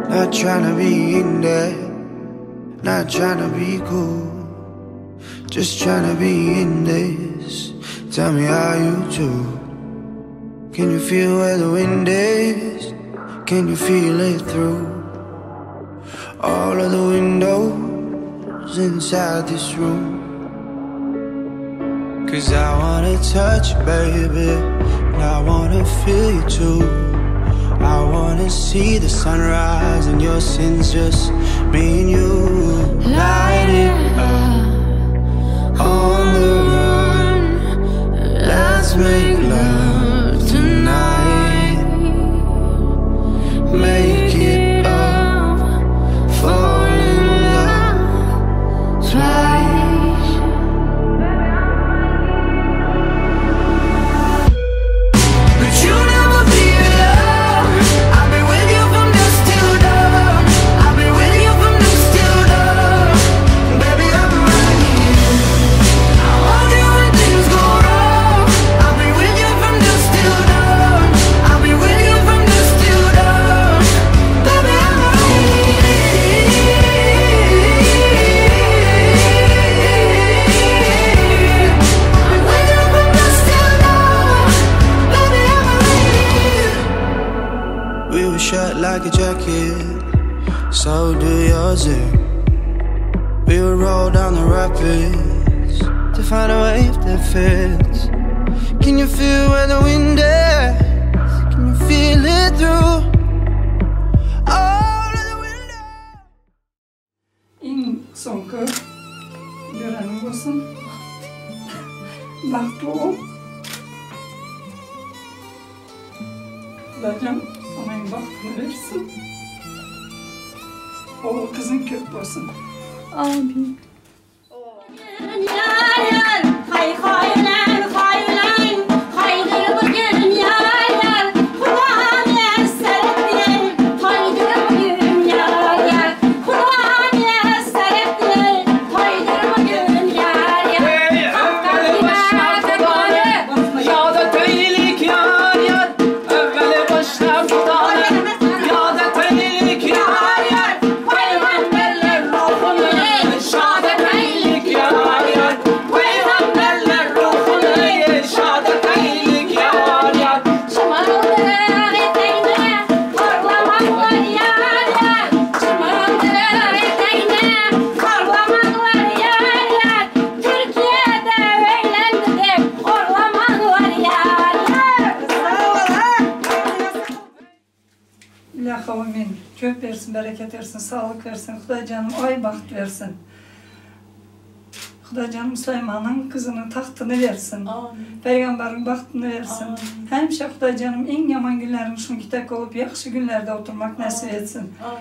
Not trying to be in there, not trying to be cool, just trying to be in this. Tell me how you do. Can you feel where the wind is? Can you feel it through all of the windows inside this room? 'Cause I wanna touch you, baby, and I wanna feel you too. I wanna see the sunrise and your sins, just me and you. Light it up on the run. Let's make love tonight. Make it up, fall in love twice. But you never be alone. I'll be with you from dusk till dawn. I'll be with you from dusk till dawn. Baby, I'll be right here. I'll hold you when things go wrong. I'll be with you from dusk till dawn. I'll be with you from dusk till dawn. Baby, I'm right here. I'm with you from dusk till dawn. Baby, I'm right. We were shut like a jacket, so do yours. We would roll down the rapids to find a wave that fits. Can you feel where the wind is? Can you feel it through all of the windows? En sonkı görenin olsun. Baktı ol. Hocam onun baktığını versin. Oğul kızın kök olsun. Amin. İlah kavmin kök versin, bereket versin, sağlık versin, Xuday canım ay baxt versin. Xuday canım Süleyman'ın kızının taxtını versin. Amin. Peygamberin baxtını versin. Amin. Həmişə Xuday canım en yaman günlərin şunki tək olub, yaxşı günlərdə oturmaq nəsib etsin. Amin.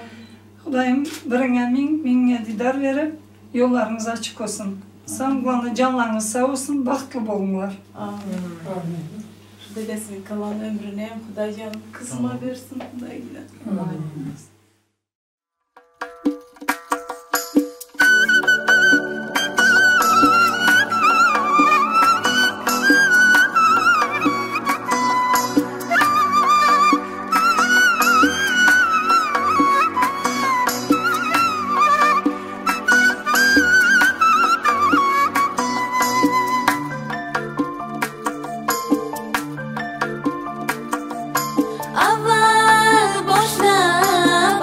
Xudayım birinə minə didar verib, yollarınız açıq olsun. Sağlıqlarınız, canlarınız sağ olsun, baxtlı bolunlar. Amin. Dedesinin kalan ömrünü hem Xuday canım kızıma versin Xudayla. Amin. Aval boşna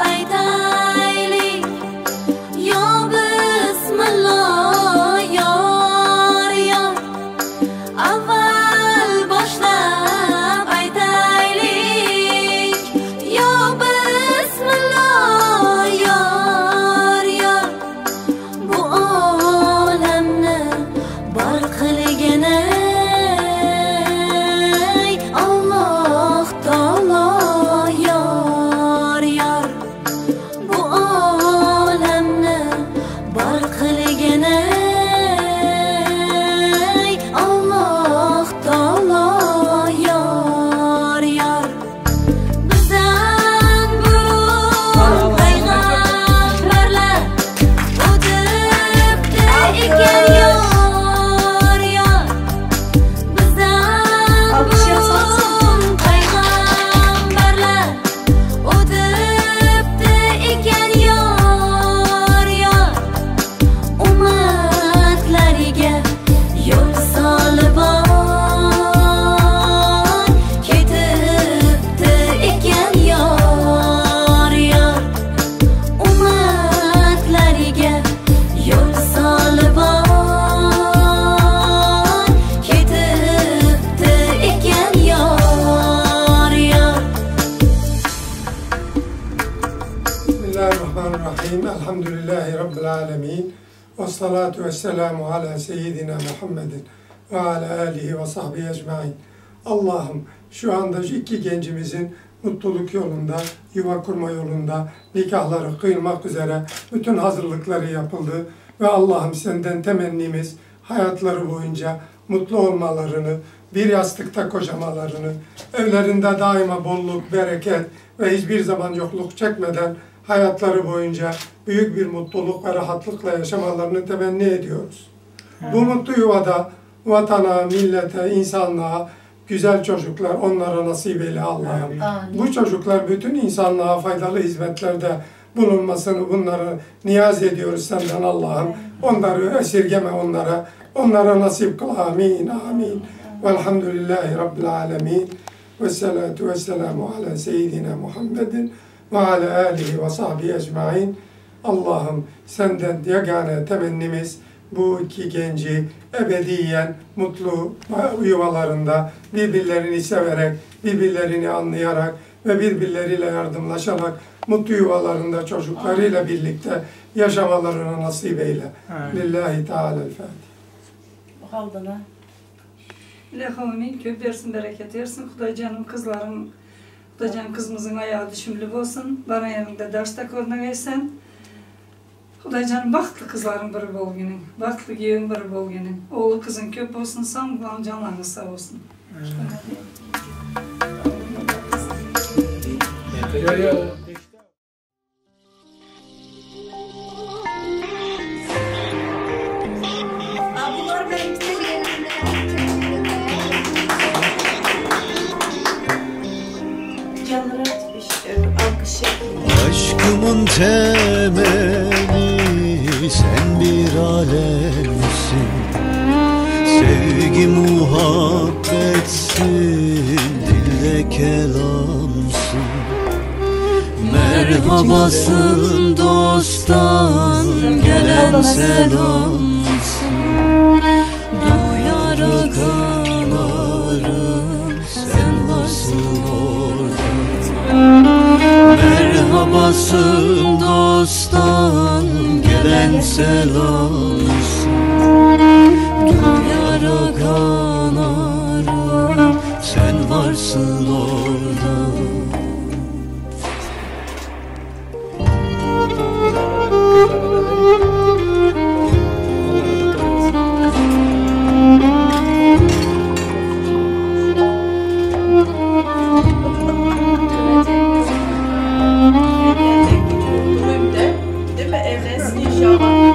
Bismillahirrahmanirrahim. Elhamdülillahi Rabbil alemin. Ve salatu ve selamu ala seyyidina Muhammedin ve ala alihi ve sahbihi ecmain. Allah'ım şu anda şu iki gencimizin mutluluk yolunda, yuva kurma yolunda, nikahları kıyılmak üzere bütün hazırlıkları yapıldı. Ve Allah'ım senden temennimiz hayatları boyunca mutlu olmalarını, bir yastıkta kocamalarını, evlerinde daima bolluk, bereket ve hiçbir zaman yokluk çekmeden hayatları boyunca büyük bir mutluluk ve rahatlıkla yaşamalarını temenni ediyoruz. Bu mutlu yuvada vatana, millete, insanlığa güzel çocuklar onlara nasip eyle Allah'ım. Bu çocuklar bütün insanlığa faydalı hizmetlerde bulunmasını, bunları niyaz ediyoruz senden Allah'ım. Onları esirgeme onlara nasip kıl. Amin, amin. Velhamdülillahi Rabbil alemin. Ve salatu ve selamu ala seyyidina Muhammedin ve ala alihi ve sahbihi ecmain. Allah'ım senden yegane temennimiz bu iki genci ebediyen mutlu yuvalarında birbirlerini severek, birbirlerini anlayarak ve birbirleriyle yardımlaşarak mutlu yuvalarında çocuklarıyla birlikte yaşamalarına nasip eyle. Lillahi Teala'l-Fatiha. Kaldın ha. Lehavmin köp versin, bereket versin. Xudacanım kızlarım, Xudacan kızımızın ayağı düşümlü olsun. Bana yerinde derste körüne geysen. Xudacanım baktlı kızların biri bol günün. Baktlı giyin biri bol günün. Oğlu kızın köp olsun, sağ bulan canlarınız sağ olsun. Aşkımın temeli sen bir alemsin. Sevgi muhabbetsin, dilde kelamsın. Merhabasın dosttan gelen selamsın. Duyarak anarım sen varsın orada. Merhabasın dosttan gelen selamsın. Duyarak anarım sen varsın orada. Değil mi? Evlensin inşallah.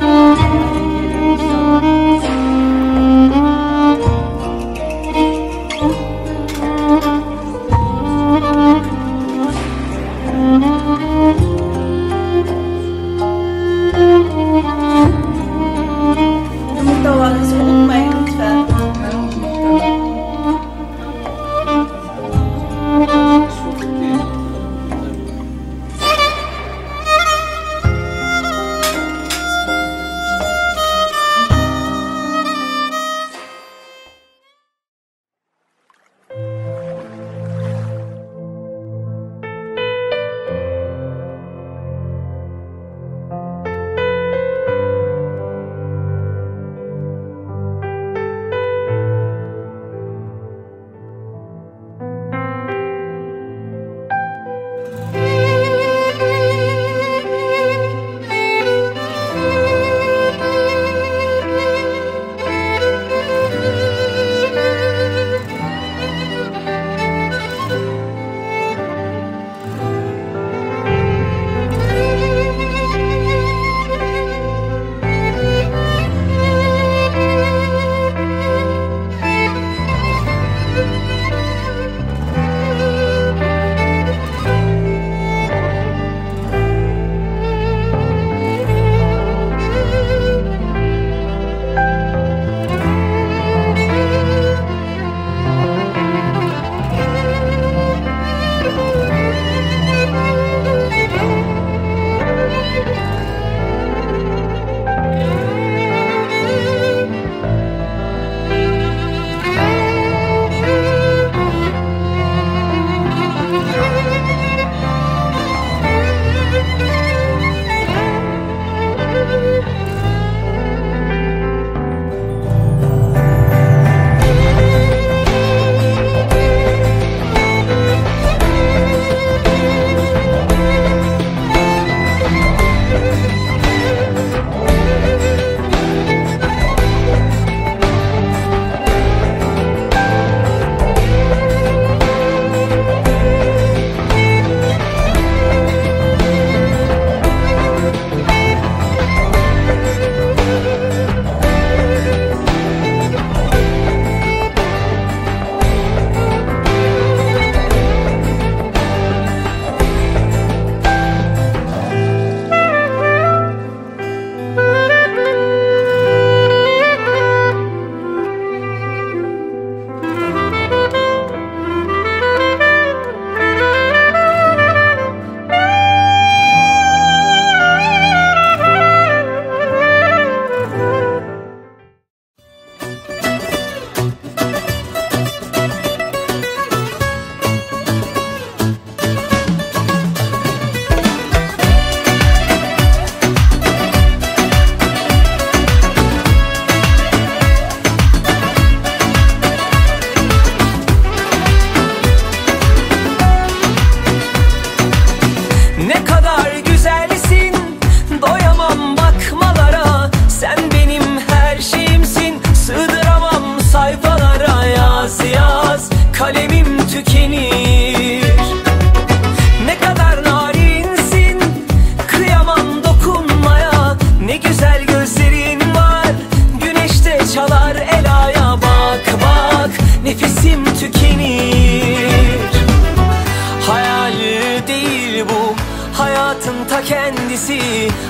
bu hayatın ta kendisi.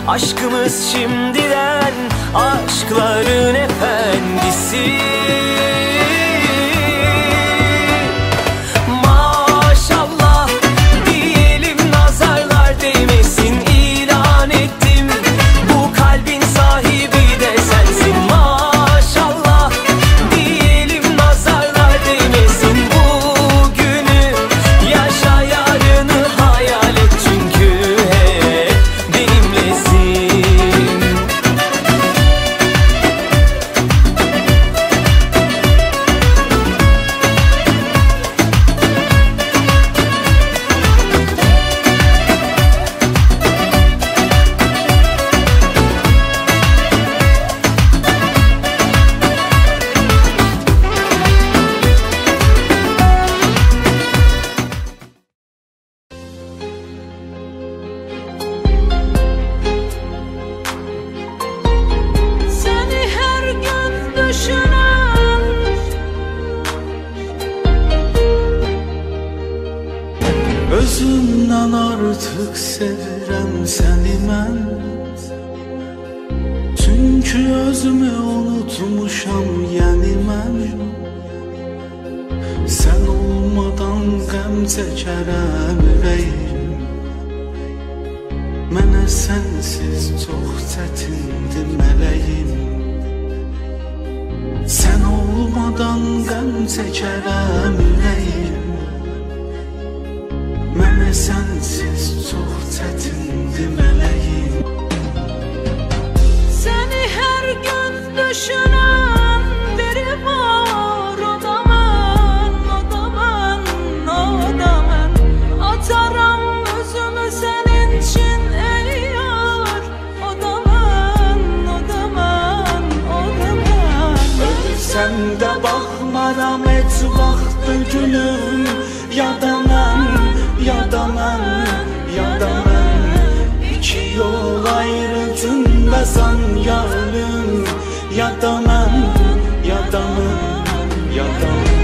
Aşkımız şimdiden aşkların efendisi. Maşallah diyelim, nazarlar değmesin, ilan ettim bu kalbin sahibi de sensin. Maşallah diyelim, nazarlar değmesin, bugünü yaşa, yarını hayal et, çünkü hep benimlesin. Seni her gün düşünen, Özümden artık sevirəm səni mən. Çünkü özümü unutmuşam yəni mən. Sən olmadan qəm çəkərəm ürəyim. Mənə sənsiz çox çətindir mələyim. Sən olmadan qəm çəkərəm ürəyim. Mənə sənsiz çox çətindir mələyim. seni her gün düşünen biri var, o da mən, o da mən, o da mən. Atarım özümü senin için ey yar, o da mən, o da mən, o da mən. Ölsəm də baxmaram heç vaxt gülüm. Ya da mən, ya da mən, ya da mən. İki yol ayrıcındasan yarım. Ya da mən, ya da mən, ya da mən.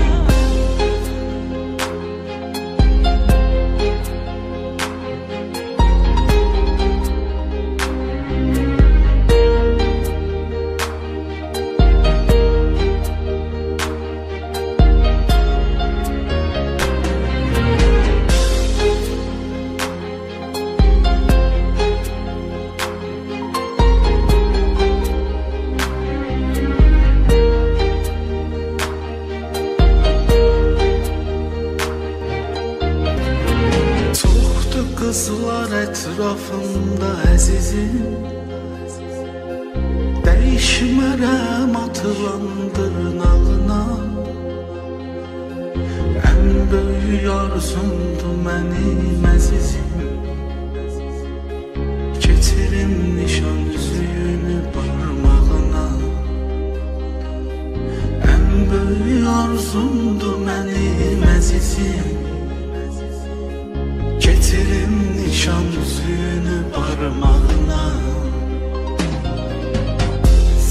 Çoxdur qızlar ətrafımda əzizim. Dəyişmərəm atılan dırnağına. Ən böyük arzumdur mənim əzizim. Keçirim nişan üzüyünü barmağına. Ən böyük arzumdur mənim əzizim. Getirim nişan üzüyünü parmağına.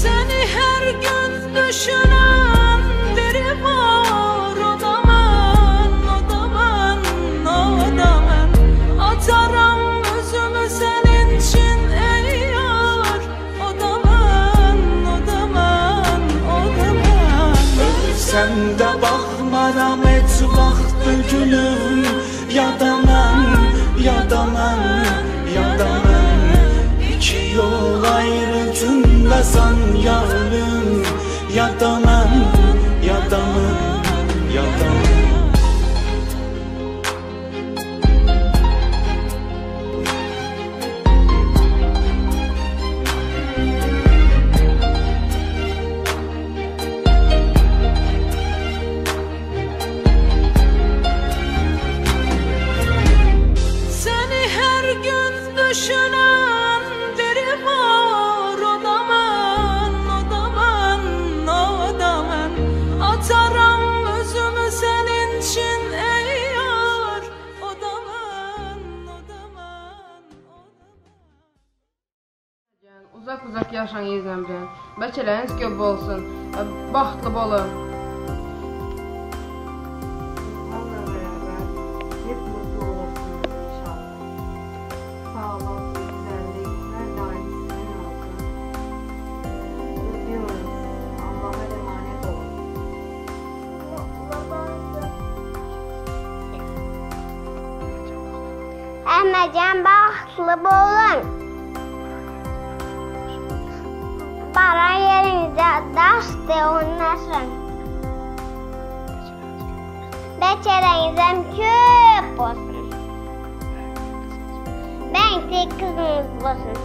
Seni her gün düşünen biri var, o da mən, o da mən, o da mən. Atarım özümü senin için ey yar, o da mən, o da mən, o da mən. Ölsəm də baxmaram heç vaxt gülüm. Ya da mən, ya da mən, ya da mən. İki yol ayrıcındasan yarım. Ya da mən, ya da mən, ya da mən. Seni her gün düşünen biri var, o da mən, o da mən, o da mən. Atarım özümü senin için ey yar, o da mən, o da mən, o da mən. Uzak yaşayın izləmcən. Bəlkələriniz göb olsun. Baxtlı olun. Onunla beraber hep mutlu olursunuz inşallah. Geleceğim bahtlı bolun. Bara yerinizde daştı oynasın. Beçerenizden köp olsun. Ben tek kızınız olsun.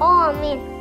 Amin.